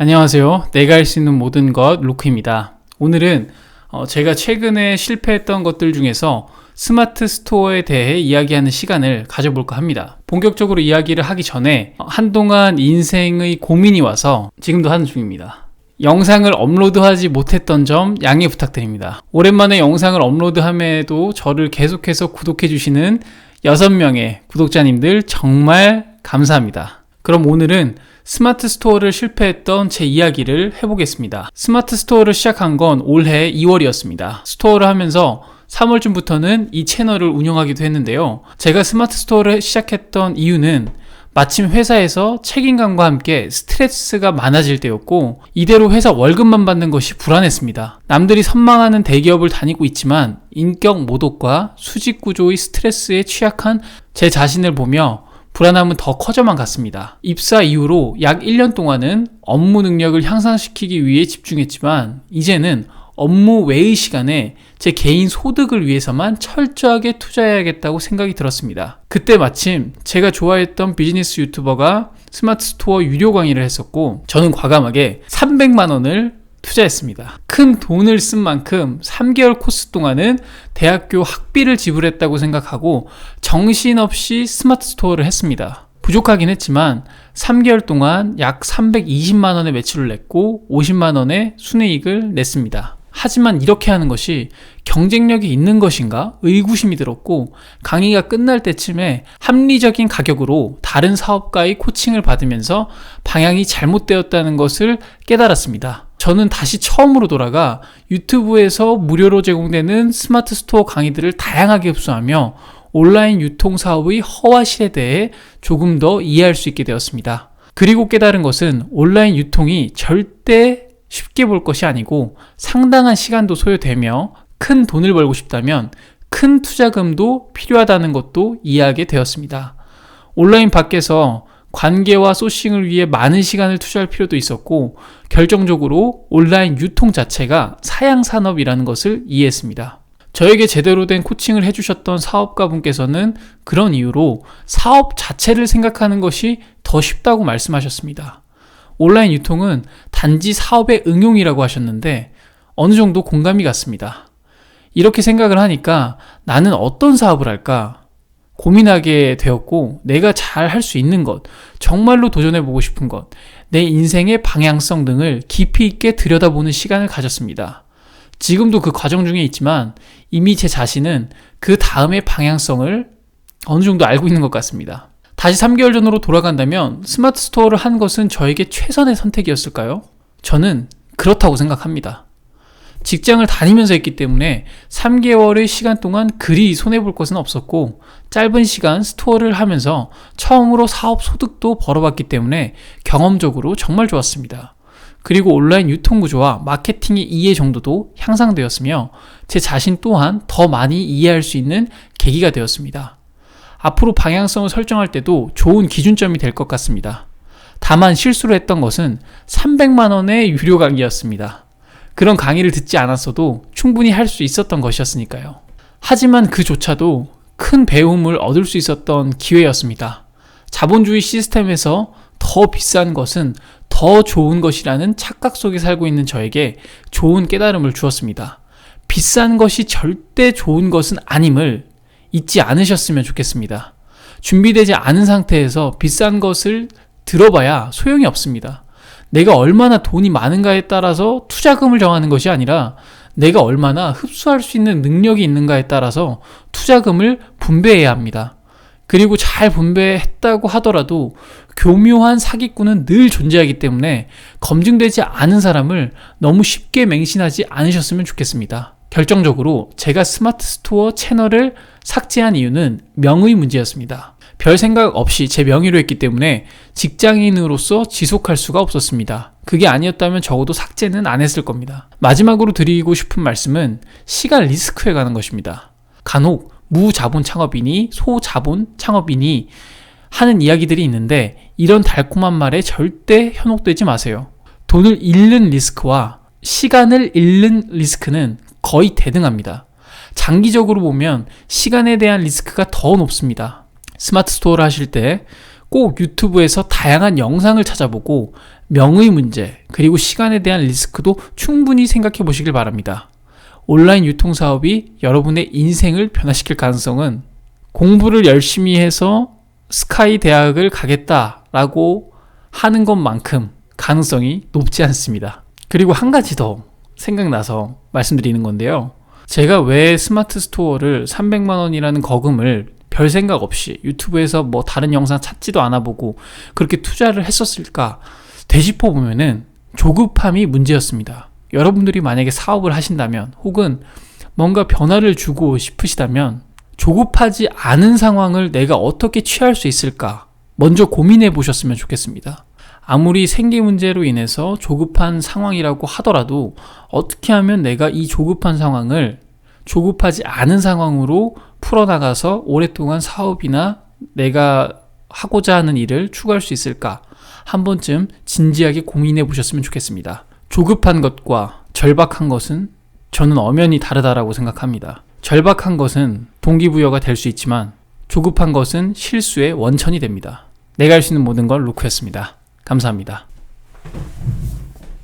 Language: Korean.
안녕하세요. 내가 할 수 있는 모든 것 루크입니다. 오늘은 제가 최근에 실패했던 것들 중에서 스마트 스토어에 대해 이야기하는 시간을 가져볼까 합니다. 본격적으로 이야기를 하기 전에 한동안 인생의 고민이 와서 지금도 하는 중입니다. 영상을 업로드하지 못했던 점 양해 부탁드립니다. 오랜만에 영상을 업로드함에도 저를 계속해서 구독해주시는 6명의 구독자님들 정말 감사합니다. 그럼 오늘은 스마트 스토어를 실패했던 제 이야기를 해보겠습니다. 스마트 스토어를 시작한 건 올해 2월이었습니다. 스토어를 하면서 3월쯤부터는 이 채널을 운영하기도 했는데요. 제가 스마트 스토어를 시작했던 이유는 마침 회사에서 책임감과 함께 스트레스가 많아질 때였고, 이대로 회사 월급만 받는 것이 불안했습니다. 남들이 선망하는 대기업을 다니고 있지만 인격 모독과 수직 구조의 스트레스에 취약한 제 자신을 보며 불안함은 더 커져만 갔습니다. 입사 이후로 약 1년 동안은 업무 능력을 향상시키기 위해 집중했지만 이제는 업무 외의 시간에 제 개인 소득을 위해서만 철저하게 투자해야겠다고 생각이 들었습니다. 그때 마침 제가 좋아했던 비즈니스 유튜버가 스마트 스토어 유료 강의를 했었고, 저는 과감하게 300만 원을 투자했습니다. 큰 돈을 쓴 만큼 3개월 코스 동안은 대학교 학비를 지불했다고 생각하고 정신없이 스마트 스토어를 했습니다. 부족하긴 했지만 3개월 동안 약 320만 원의 매출을 냈고 50만 원의 순이익을 냈습니다. 하지만 이렇게 하는 것이 경쟁력이 있는 것인가 의구심이 들었고, 강의가 끝날 때쯤에 합리적인 가격으로 다른 사업가의 코칭을 받으면서 방향이 잘못되었다는 것을 깨달았습니다. 저는 다시 처음으로 돌아가 유튜브에서 무료로 제공되는 스마트 스토어 강의들을 다양하게 흡수하며 온라인 유통 사업의 허와실에 대해 조금 더 이해할 수 있게 되었습니다. 그리고 깨달은 것은 온라인 유통이 절대 쉽게 볼 것이 아니고 상당한 시간도 소요되며 큰 돈을 벌고 싶다면 큰 투자금도 필요하다는 것도 이해하게 되었습니다. 온라인 밖에서 관계와 소싱을 위해 많은 시간을 투자할 필요도 있었고, 결정적으로 온라인 유통 자체가 사양산업이라는 것을 이해했습니다. 저에게 제대로 된 코칭을 해주셨던 사업가분께서는 그런 이유로 사업 자체를 생각하는 것이 더 쉽다고 말씀하셨습니다. 온라인 유통은 단지 사업의 응용이라고 하셨는데 어느 정도 공감이 갔습니다. 이렇게 생각을 하니까 나는 어떤 사업을 할까 고민하게 되었고, 내가 잘 할 수 있는 것, 정말로 도전해보고 싶은 것, 내 인생의 방향성 등을 깊이 있게 들여다보는 시간을 가졌습니다. 지금도 그 과정 중에 있지만 이미 제 자신은 그 다음의 방향성을 어느 정도 알고 있는 것 같습니다. 다시 3개월 전으로 돌아간다면 스마트 스토어를 한 것은 저에게 최선의 선택이었을까요? 저는 그렇다고 생각합니다. 직장을 다니면서 했기 때문에 3개월의 시간 동안 그리 손해볼 것은 없었고, 짧은 시간 스토어를 하면서 처음으로 사업 소득도 벌어봤기 때문에 경험적으로 정말 좋았습니다. 그리고 온라인 유통 구조와 마케팅의 이해 정도도 향상되었으며 제 자신 또한 더 많이 이해할 수 있는 계기가 되었습니다. 앞으로 방향성을 설정할 때도 좋은 기준점이 될 것 같습니다. 다만 실수를 했던 것은 300만 원의 유료 강의였습니다. 그런 강의를 듣지 않았어도 충분히 할 수 있었던 것이었으니까요. 하지만 그조차도 큰 배움을 얻을 수 있었던 기회였습니다. 자본주의 시스템에서 더 비싼 것은 더 좋은 것이라는 착각 속에 살고 있는 저에게 좋은 깨달음을 주었습니다. 비싼 것이 절대 좋은 것은 아님을 잊지 않으셨으면 좋겠습니다. 준비되지 않은 상태에서 비싼 것을 들어봐야 소용이 없습니다. 내가 얼마나 돈이 많은가에 따라서 투자금을 정하는 것이 아니라 내가 얼마나 흡수할 수 있는 능력이 있는가에 따라서 투자금을 분배해야 합니다. 그리고 잘 분배했다고 하더라도 교묘한 사기꾼은 늘 존재하기 때문에 검증되지 않은 사람을 너무 쉽게 맹신하지 않으셨으면 좋겠습니다. 결정적으로 제가 스마트 스토어 채널을 삭제한 이유는 명의 문제였습니다. 별 생각 없이 제 명의로 했기 때문에 직장인으로서 지속할 수가 없었습니다. 그게 아니었다면 적어도 삭제는 안 했을 겁니다. 마지막으로 드리고 싶은 말씀은 시간 리스크에 관한 것입니다. 간혹 무자본 창업이니 소자본 창업이니 하는 이야기들이 있는데 이런 달콤한 말에 절대 현혹되지 마세요. 돈을 잃는 리스크와 시간을 잃는 리스크는 거의 대등합니다. 장기적으로 보면 시간에 대한 리스크가 더 높습니다. 스마트 스토어를 하실 때 꼭 유튜브에서 다양한 영상을 찾아보고 명의 문제 그리고 시간에 대한 리스크도 충분히 생각해 보시길 바랍니다. 온라인 유통사업이 여러분의 인생을 변화시킬 가능성은 공부를 열심히 해서 스카이 대학을 가겠다라고 하는 것만큼 가능성이 높지 않습니다. 그리고 한 가지 더 생각나서 말씀드리는 건데요. 제가 왜 스마트 스토어를 300만 원이라는 거금을 별 생각 없이 유튜브에서 뭐 다른 영상 찾지도 않아보고 그렇게 투자를 했었을까 되짚어보면은 조급함이 문제였습니다. 여러분들이 만약에 사업을 하신다면 혹은 뭔가 변화를 주고 싶으시다면 조급하지 않은 상황을 내가 어떻게 취할 수 있을까 먼저 고민해 보셨으면 좋겠습니다. 아무리 생계 문제로 인해서 조급한 상황이라고 하더라도 어떻게 하면 내가 이 조급한 상황을 조급하지 않은 상황으로 풀어나가서 오랫동안 사업이나 내가 하고자 하는 일을 추구할 수 있을까 한 번쯤 진지하게 고민해 보셨으면 좋겠습니다. 조급한 것과 절박한 것은 저는 엄연히 다르다라고 생각합니다. 절박한 것은 동기부여가 될 수 있지만 조급한 것은 실수의 원천이 됩니다. 내가 할 수 있는 모든 걸 루크였습니다. 감사합니다.